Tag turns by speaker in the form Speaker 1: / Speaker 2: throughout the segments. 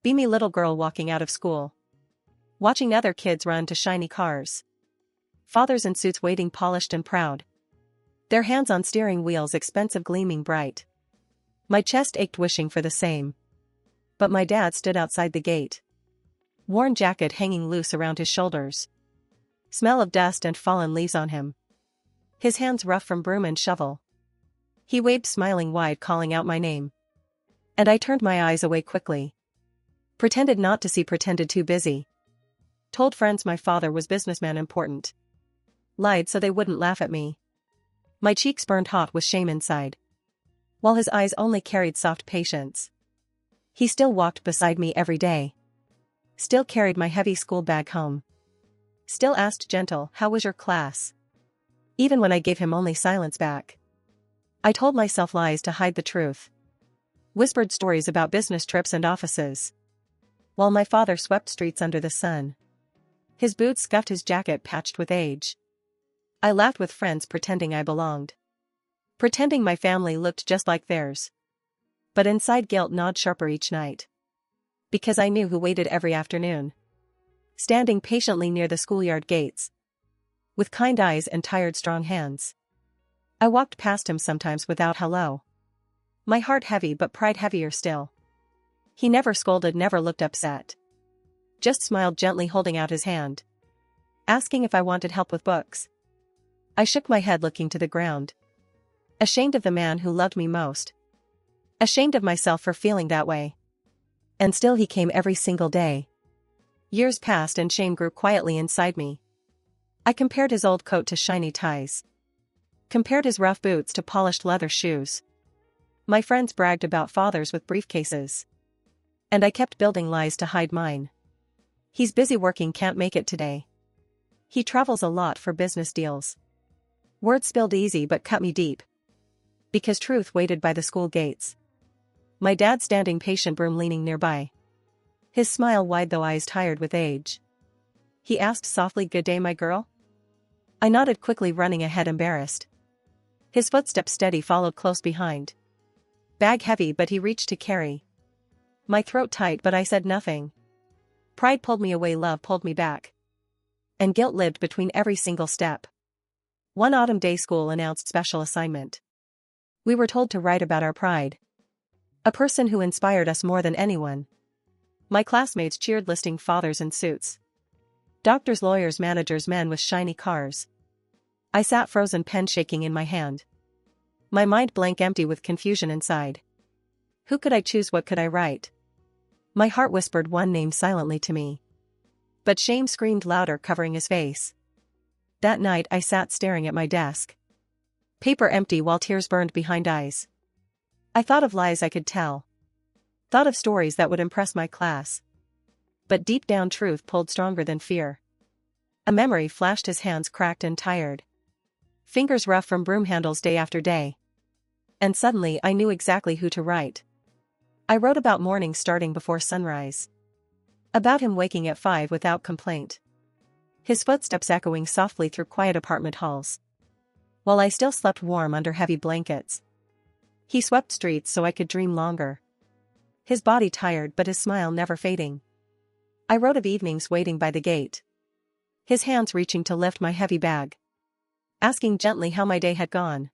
Speaker 1: Be me little girl walking out of school. Watching other kids run to shiny cars. Fathers in suits waiting polished and proud. Their hands on steering wheels expensive gleaming bright. My chest ached wishing for the same. But my dad stood outside the gate. Worn jacket hanging loose around his shoulders. Smell of dust and fallen leaves on him. His hands rough from broom and shovel. He waved smiling wide calling out my name. And I turned my eyes away quickly. Pretended not to see, pretended too busy. Told friends my father was businessman important. Lied so they wouldn't laugh at me. My cheeks burned hot with shame inside. While his eyes only carried soft patience. He still walked beside me every day. Still carried my heavy school bag home. Still asked gentle, "How was your class?" Even when I gave him only silence back. I told myself lies to hide the truth. Whispered stories about business trips and offices. While my father swept streets under the sun. His boots scuffed, his jacket patched with age. I laughed with friends pretending I belonged. Pretending my family looked just like theirs. But inside guilt gnawed sharper each night. Because I knew who waited every afternoon. Standing patiently near the schoolyard gates. With kind eyes and tired strong hands. I walked past him sometimes without hello. My heart heavy but pride heavier still. He never scolded, never looked upset. Just smiled gently holding out his hand. Asking if I wanted help with books. I shook my head looking to the ground. Ashamed of the man who loved me most. Ashamed of myself for feeling that way. And still he came every single day. Years passed and shame grew quietly inside me. I compared his old coat to shiny ties. Compared his rough boots to polished leather shoes. My friends bragged about fathers with briefcases. And I kept building lies to hide mine. He's busy working, can't make it today. He travels a lot for business deals. Words spilled easy but cut me deep. Because truth waited by the school gates. My dad standing patient, broom leaning nearby. His smile wide though eyes tired with age. He asked softly, "Good day, my girl?" I nodded quickly, running ahead embarrassed. His footsteps steady followed close behind. Bag heavy but he reached to carry. My throat tight but I said nothing. Pride pulled me away, love pulled me back. And guilt lived between every single step. One autumn day school announced special assignment. We were told to write about our pride. A person who inspired us more than anyone. My classmates cheered listing fathers in suits. Doctors, lawyers, managers, men with shiny cars. I sat frozen, pen shaking in my hand. My mind blank, empty with confusion inside. Who could I choose, what could I write? My heart whispered one name silently to me. But shame screamed louder, covering his face. That night I sat staring at my desk. Paper empty while tears burned behind eyes. I thought of lies I could tell. Thought of stories that would impress my class. But deep down truth pulled stronger than fear. A memory flashed, his hands cracked and tired. Fingers rough from broom handles day after day. And suddenly I knew exactly who to write. I wrote about mornings starting before sunrise. About him waking at 5 without complaint. His footsteps echoing softly through quiet apartment halls. While I still slept warm under heavy blankets. He swept streets so I could dream longer. His body tired but his smile never fading. I wrote of evenings waiting by the gate. His hands reaching to lift my heavy bag. Asking gently how my day had gone.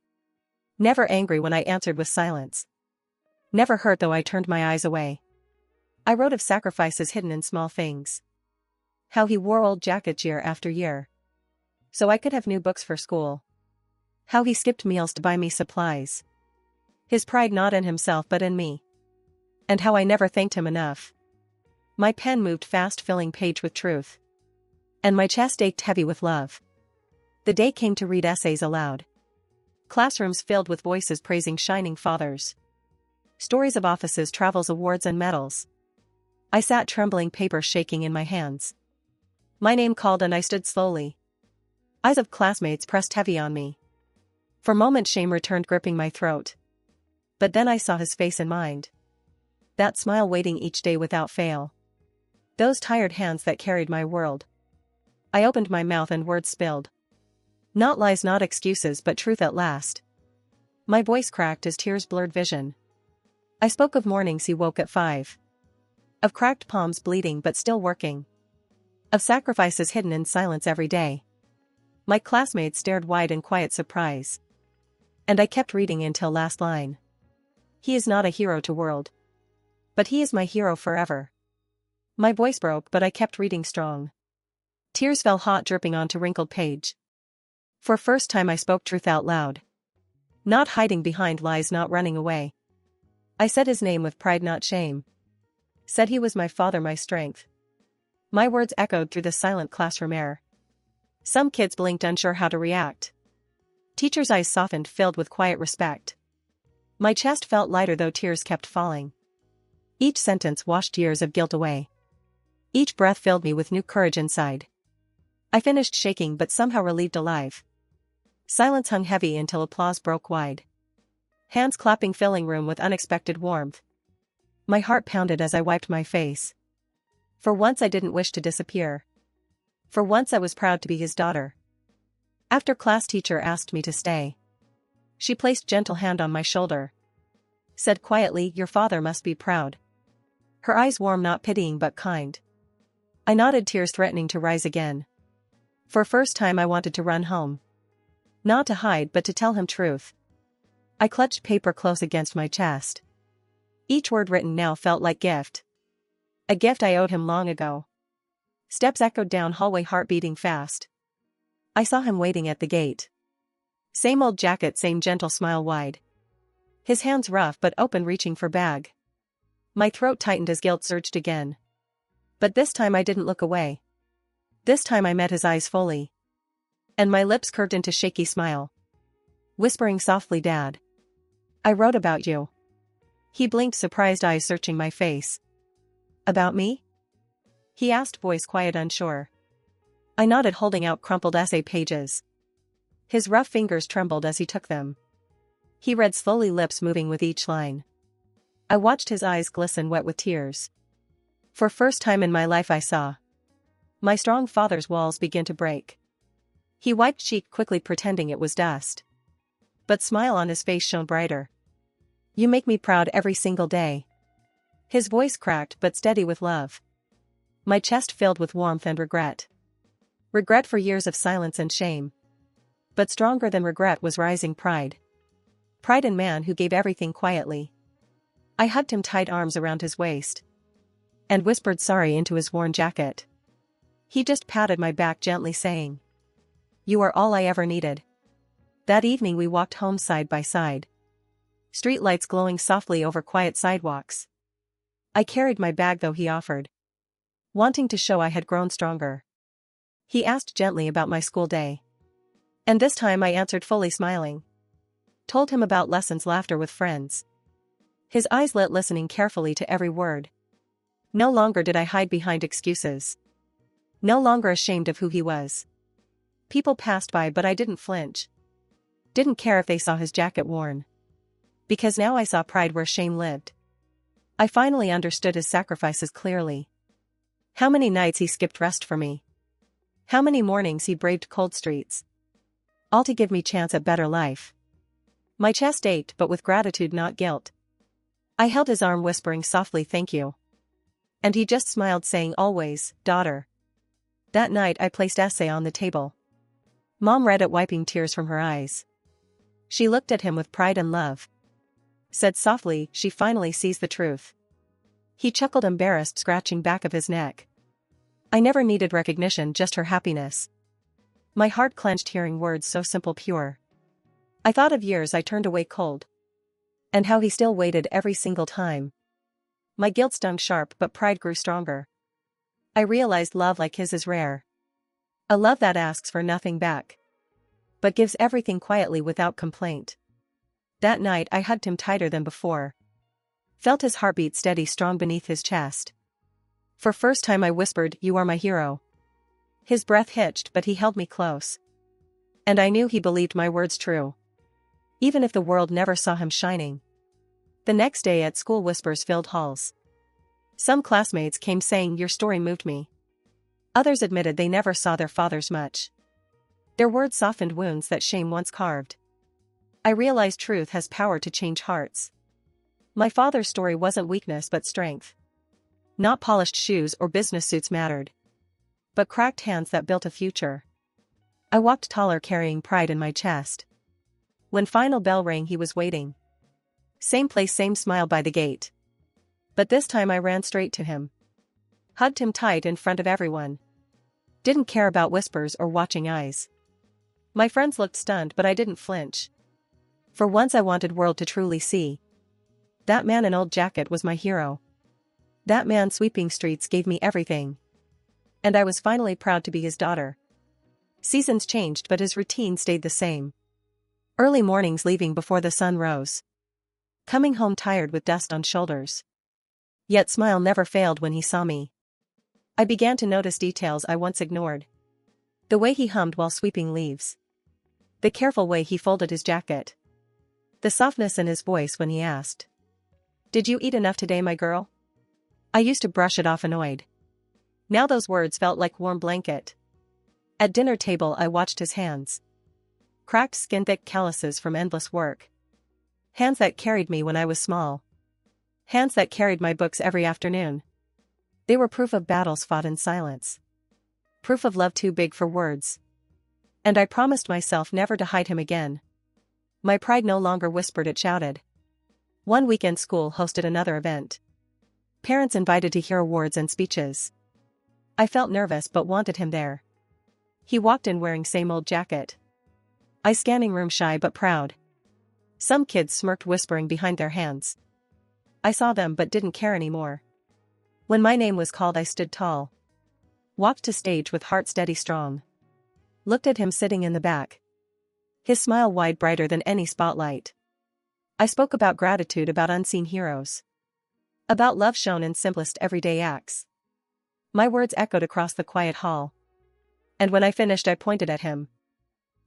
Speaker 1: Never angry when I answered with silence. Never hurt though I turned my eyes away. I wrote of sacrifices hidden in small things. How he wore old jackets year after year. So I could have new books for school. How he skipped meals to buy me supplies. His pride not in himself but in me. And how I never thanked him enough. My pen moved fast, filling page with truth. And my chest ached heavy with love. The day came to read essays aloud. Classrooms filled with voices praising shining fathers. Stories of offices, travels, awards and medals. I sat trembling, paper shaking in my hands. My name called and I stood slowly. Eyes of classmates pressed heavy on me. For a moment shame returned, gripping my throat. But then I saw his face in mind. That smile waiting each day without fail. Those tired hands that carried my world. I opened my mouth and words spilled. Not lies, not excuses, but truth at last. My voice cracked as tears blurred vision. I spoke of mornings he woke at 5. Of cracked palms bleeding but still working. Of sacrifices hidden in silence every day. My classmates stared wide in quiet surprise. And I kept reading until last line. He is not a hero to world. But he is my hero forever. My voice broke but I kept reading strong. Tears fell hot dripping onto wrinkled page. For first time I spoke truth out loud. Not hiding behind lies, not running away. I said his name with pride, not shame. Said he was my father, my strength. My words echoed through the silent classroom air. Some kids blinked, unsure how to react. Teachers' eyes softened, filled with quiet respect. My chest felt lighter though tears kept falling. Each sentence washed years of guilt away. Each breath filled me with new courage inside. I finished shaking but somehow relieved, alive. Silence hung heavy until applause broke wide. Hands clapping, filling room with unexpected warmth. My heart pounded as I wiped my face. For once I didn't wish to disappear. For once I was proud to be his daughter. After class, teacher asked me to stay. She placed gentle hand on my shoulder. Said quietly, your father must be proud. Her eyes warm, not pitying but kind. I nodded, tears threatening to rise again. For first time I wanted to run home. Not to hide but to tell him truth. I clutched paper close against my chest. Each word written now felt like gift. A gift I owed him long ago. Steps echoed down hallway, heart beating fast. I saw him waiting at the gate. Same old jacket, same gentle smile wide. His hands rough but open, reaching for bag. My throat tightened as guilt surged again. But this time I didn't look away. This time I met his eyes fully. And my lips curved into shaky smile. Whispering softly, Dad. I wrote about you. He blinked, surprised eyes searching my face. About me? He asked, voice quiet, unsure. I nodded, holding out crumpled essay pages. His rough fingers trembled as he took them. He read slowly, lips moving with each line. I watched his eyes glisten, wet with tears. For first time in my life I saw my strong father's walls begin to break. He wiped cheek quickly, pretending it was dust. But smile on his face shone brighter. You make me proud every single day. His voice cracked but steady with love. My chest filled with warmth and regret. Regret for years of silence and shame. But stronger than regret was rising pride. Pride in man who gave everything quietly. I hugged him tight, arms around his waist. And whispered sorry into his worn jacket. He just patted my back gently, saying, You are all I ever needed. That evening we walked home side by side. Street lights glowing softly over quiet sidewalks. I carried my bag though he offered. Wanting to show I had grown stronger. He asked gently about my school day. And this time I answered fully, smiling. Told him about lessons, laughter with friends. His eyes lit, listening carefully to every word. No longer did I hide behind excuses. No longer ashamed of who he was. People passed by but I didn't flinch. Didn't care if they saw his jacket worn. Because now I saw pride where shame lived. I finally understood his sacrifices clearly. How many nights he skipped rest for me. How many mornings he braved cold streets. All to give me chance at better life. My chest ached, but with gratitude, not guilt. I held his arm, whispering softly, thank you. And he just smiled, saying, always, daughter. That night I placed essay on the table. Mom read it, wiping tears from her eyes. She looked at him with pride and love. Said softly, she finally sees the truth. He chuckled, embarrassed, scratching back of his neck. I never needed recognition, just her happiness. My heart clenched hearing words so simple, pure. I thought of years I turned away cold. And how he still waited every single time. My guilt stung sharp but pride grew stronger. I realized love like his is rare. A love that asks for nothing back. But gives everything quietly without complaint. That night I hugged him tighter than before. Felt his heartbeat steady, strong beneath his chest. For first time I whispered, you are my hero. His breath hitched but he held me close. And I knew he believed my words true. Even if the world never saw him shining. The next day at school whispers filled halls. Some classmates came saying your story moved me. Others admitted they never saw their fathers much. Their words softened wounds that shame once carved. I realized truth has power to change hearts. My father's story wasn't weakness but strength. Not polished shoes or business suits mattered, but cracked hands that built a future. I walked taller carrying pride in my chest. When final bell rang, he was waiting. Same place, same smile by the gate. But this time I ran straight to him. Hugged him tight in front of everyone. Didn't care about whispers or watching eyes. My friends looked stunned, but I didn't flinch. For once I wanted world to truly see. That man in old jacket was my hero. That man sweeping streets gave me everything. And I was finally proud to be his daughter. Seasons changed, but his routine stayed the same. Early mornings, leaving before the sun rose. Coming home tired with dust on shoulders. Yet smile never failed when he saw me. I began to notice details I once ignored. The way he hummed while sweeping leaves. The careful way he folded his jacket. The softness in his voice when he asked, "Did you eat enough today, my girl?" I used to brush it off annoyed. Now those words felt like warm blanket. At dinner table I watched his hands. Cracked skin, thick calluses from endless work. Hands that carried me when I was small. Hands that carried my books every afternoon. They were proof of battles fought in silence. Proof of love too big for words. And I promised myself never to hide him again. My pride no longer whispered, it shouted. One weekend school hosted another event. Parents invited to hear awards and speeches. I felt nervous but wanted him there. He walked in wearing same old jacket. I scanning room, shy but proud. Some kids smirked, whispering behind their hands. I saw them but didn't care anymore. When my name was called I stood tall. Walked to stage with heart steady strong. Looked at him sitting in the back. His smile wide, brighter than any spotlight. I spoke about gratitude, about unseen heroes. About love shown in simplest everyday acts. My words echoed across the quiet hall. And when I finished I pointed at him.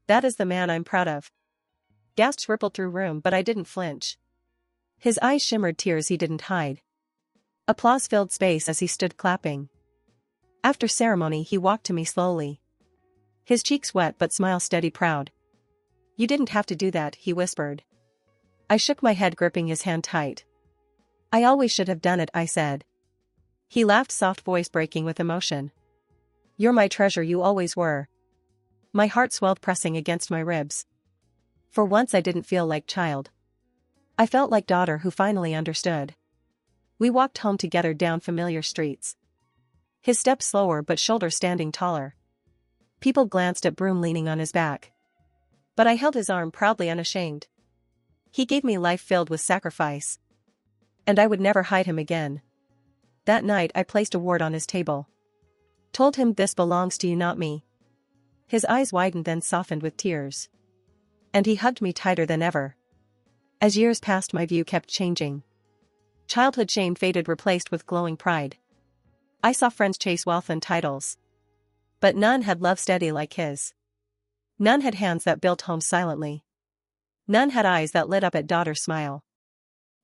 Speaker 1: That is the man I'm proud of. Gasps rippled through room, but I didn't flinch. His eyes shimmered tears he didn't hide. Applause filled space as he stood clapping. After ceremony he walked to me slowly. His cheeks wet but smile steady, proud. You didn't have to do that, he whispered. I shook my head, gripping his hand tight. I always should have done it, I said. He laughed, soft voice breaking with emotion. You're my treasure, you always were. My heart swelled, pressing against my ribs. For once I didn't feel like child. I felt like daughter who finally understood. We walked home together down familiar streets. His steps slower but shoulders standing taller. People glanced at Broom leaning on his back. But I held his arm proudly, unashamed. He gave me life filled with sacrifice. And I would never hide him again. That night I placed a award on his table. Told him, this belongs to you, not me. His eyes widened, then softened with tears. And he hugged me tighter than ever. As years passed my view kept changing. Childhood shame faded, replaced with glowing pride. I saw friends chase wealth and titles. But none had love steady like his. None had hands that built homes silently. None had eyes that lit up at daughter's smile.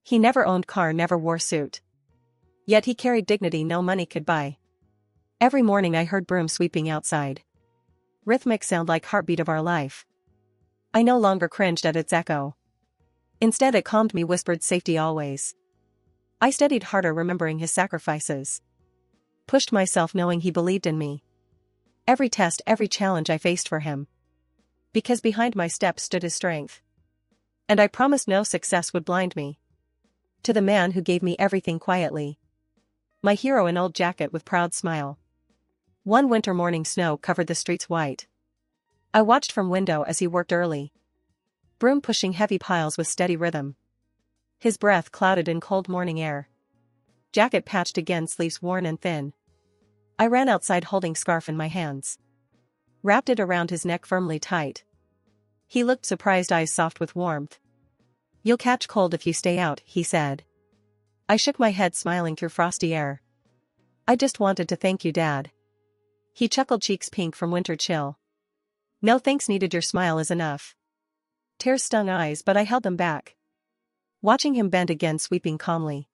Speaker 1: He never owned car, never wore suit. Yet he carried dignity no money could buy. Every morning I heard Broom sweeping outside. Rhythmic sound like heartbeat of our life. I no longer cringed at its echo. Instead it calmed me, whispered safety always. I studied harder, remembering his sacrifices. Pushed myself knowing he believed in me. Every test, every challenge I faced for him. Because behind my steps stood his strength. And I promised no success would blind me. To the man who gave me everything quietly. My hero in old jacket with proud smile. One winter morning snow covered the streets white. I watched from window as he worked early. Broom pushing heavy piles with steady rhythm. His breath clouded in cold morning air. Jacket patched again, sleeves worn and thin. I ran outside holding scarf in my hands. Wrapped it around his neck firmly tight. He looked surprised, eyes soft with warmth. You'll catch cold if you stay out, he said. I shook my head, smiling through frosty air. I just wanted to thank you, Dad. He chuckled, cheeks pink from winter chill. No thanks needed, your smile is enough. Tears stung eyes, but I held them back. Watching him bend again, sweeping calmly.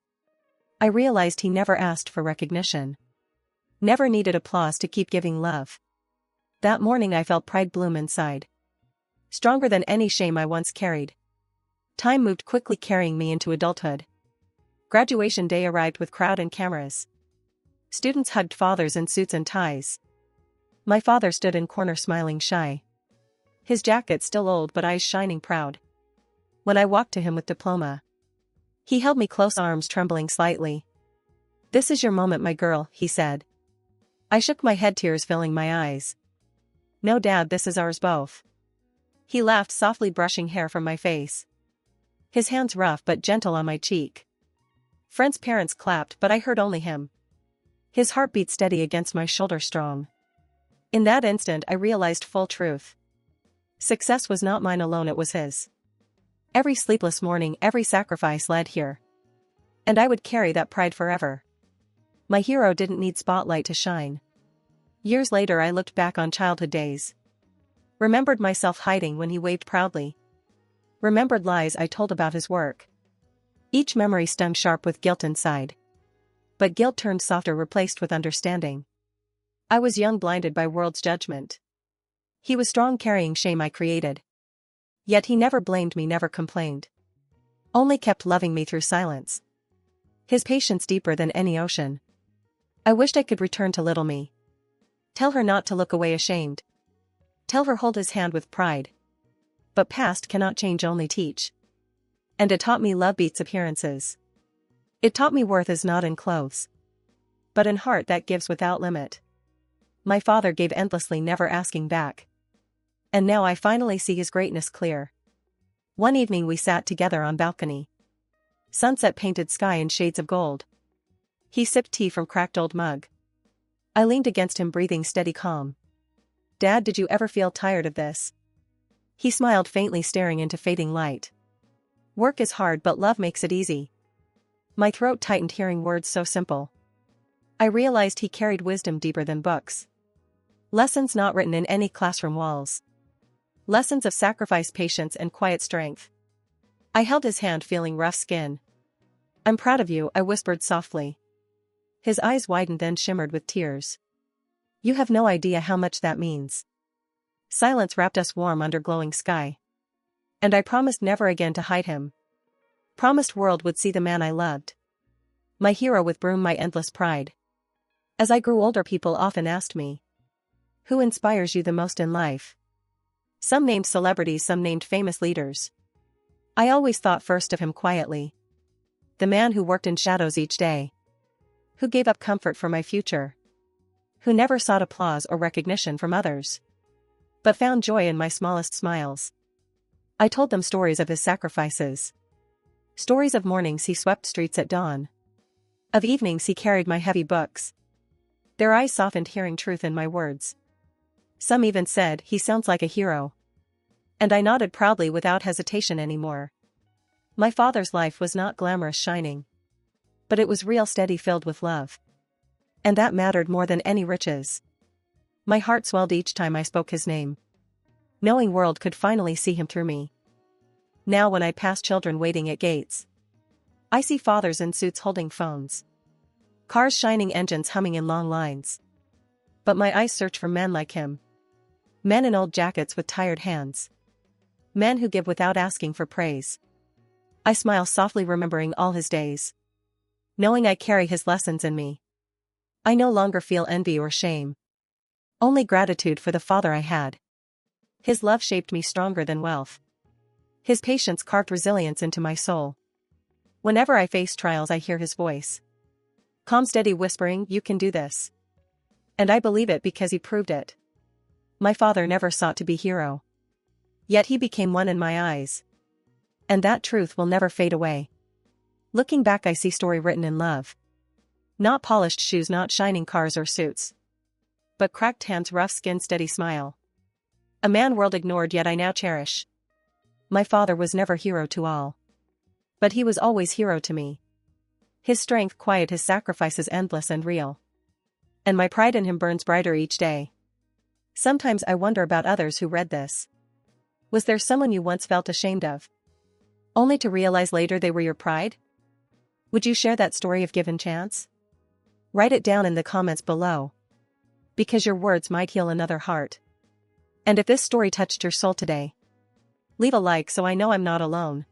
Speaker 1: I realized he never asked for recognition. Never needed applause to keep giving love. That morning I felt pride bloom inside. Stronger than any shame I once carried. Time moved quickly, carrying me into adulthood. Graduation day arrived with crowd and cameras. Students hugged fathers in suits and ties. My father stood in corner smiling shy. His jacket still old but eyes shining proud. When I walked to him with diploma, he held me close, arms trembling slightly. "This is your moment, my girl," he said. I shook my head, tears filling my eyes. "No, Dad, this is ours both." He laughed softly, brushing hair from my face. His hands rough but gentle on my cheek. Friends' parents clapped, but I heard only him. His heart beat steady against my shoulder, strong. In that instant I realized full truth. Success was not mine alone, it was his. Every sleepless morning, every sacrifice led here. And I would carry that pride forever. My hero didn't need spotlight to shine. Years later I looked back on childhood days. Remembered myself hiding when he waved proudly. Remembered lies I told about his work. Each memory stung sharp with guilt inside. But guilt turned softer, replaced with understanding. I was young, blinded by world's judgment. He was strong, carrying shame I created. Yet he never blamed me, never complained. Only kept loving me through silence. His patience deeper than any ocean. I wished I could return to little me. Tell her not to look away ashamed. Tell her hold his hand with pride. But past cannot change, only teach. And it taught me love beats appearances. It taught me worth is not in clothes, but in heart that gives without limit. My father gave endlessly, never asking back. And now I finally see his greatness clear. One evening we sat together on balcony. Sunset painted sky in shades of gold. He sipped tea from cracked old mug. I leaned against him, breathing steady calm. "Dad, did you ever feel tired of this?" He smiled faintly, staring into fading light. "Work is hard, but love makes it easy." My throat tightened hearing words so simple. I realized he carried wisdom deeper than books. Lessons not written in any classroom walls. Lessons of sacrifice, patience, and quiet strength. I held his hand, feeling rough skin. "I'm proud of you," I whispered softly. His eyes widened, then shimmered with tears. "You have no idea how much that means." Silence wrapped us warm under glowing sky. And I promised never again to hide him. Promised world would see the man I loved. My hero with broom, my endless pride. As I grew older, people often asked me, "Who inspires you the most in life?" Some named celebrities, some named famous leaders. I always thought first of him quietly. The man who worked in shadows each day. Who gave up comfort for my future. Who never sought applause or recognition from others, but found joy in my smallest smiles. I told them stories of his sacrifices. Stories of mornings he swept streets at dawn. Of evenings he carried my heavy books. Their eyes softened, hearing truth in my words. Some even said, "He sounds like a hero." And I nodded proudly, without hesitation anymore. My father's life was not glamorous, shining. But it was real, steady, filled with love. And that mattered more than any riches. My heart swelled each time I spoke his name. Knowing world could finally see him through me. Now when I pass children waiting at gates, I see fathers in suits holding phones. Cars shining, engines humming in long lines. But my eyes search for men like him. Men in old jackets with tired hands. Men who give without asking for praise. I smile softly, remembering all his days. Knowing I carry his lessons in me. I no longer feel envy or shame. Only gratitude for the father I had. His love shaped me stronger than wealth. His patience carved resilience into my soul. Whenever I face trials, I hear his voice. Calm, steady, whispering, "You can do this." And I believe it because he proved it. My father never sought to be hero. Yet he became one in my eyes. And that truth will never fade away. Looking back, I see story written in love. Not polished shoes, not shining cars or suits. But cracked hands, rough skin, steady smile. A man world ignored, yet I now cherish. My father was never hero to all. But he was always hero to me. His strength quiet, his sacrifices endless and real. And my pride in him burns brighter each day. Sometimes I wonder about others who read this. Was there someone you once felt ashamed of, only to realize later they were your pride? Would you share that story if given chance? Write it down in the comments below. Because your words might heal another heart. And if this story touched your soul today, leave a like so I know I'm not alone.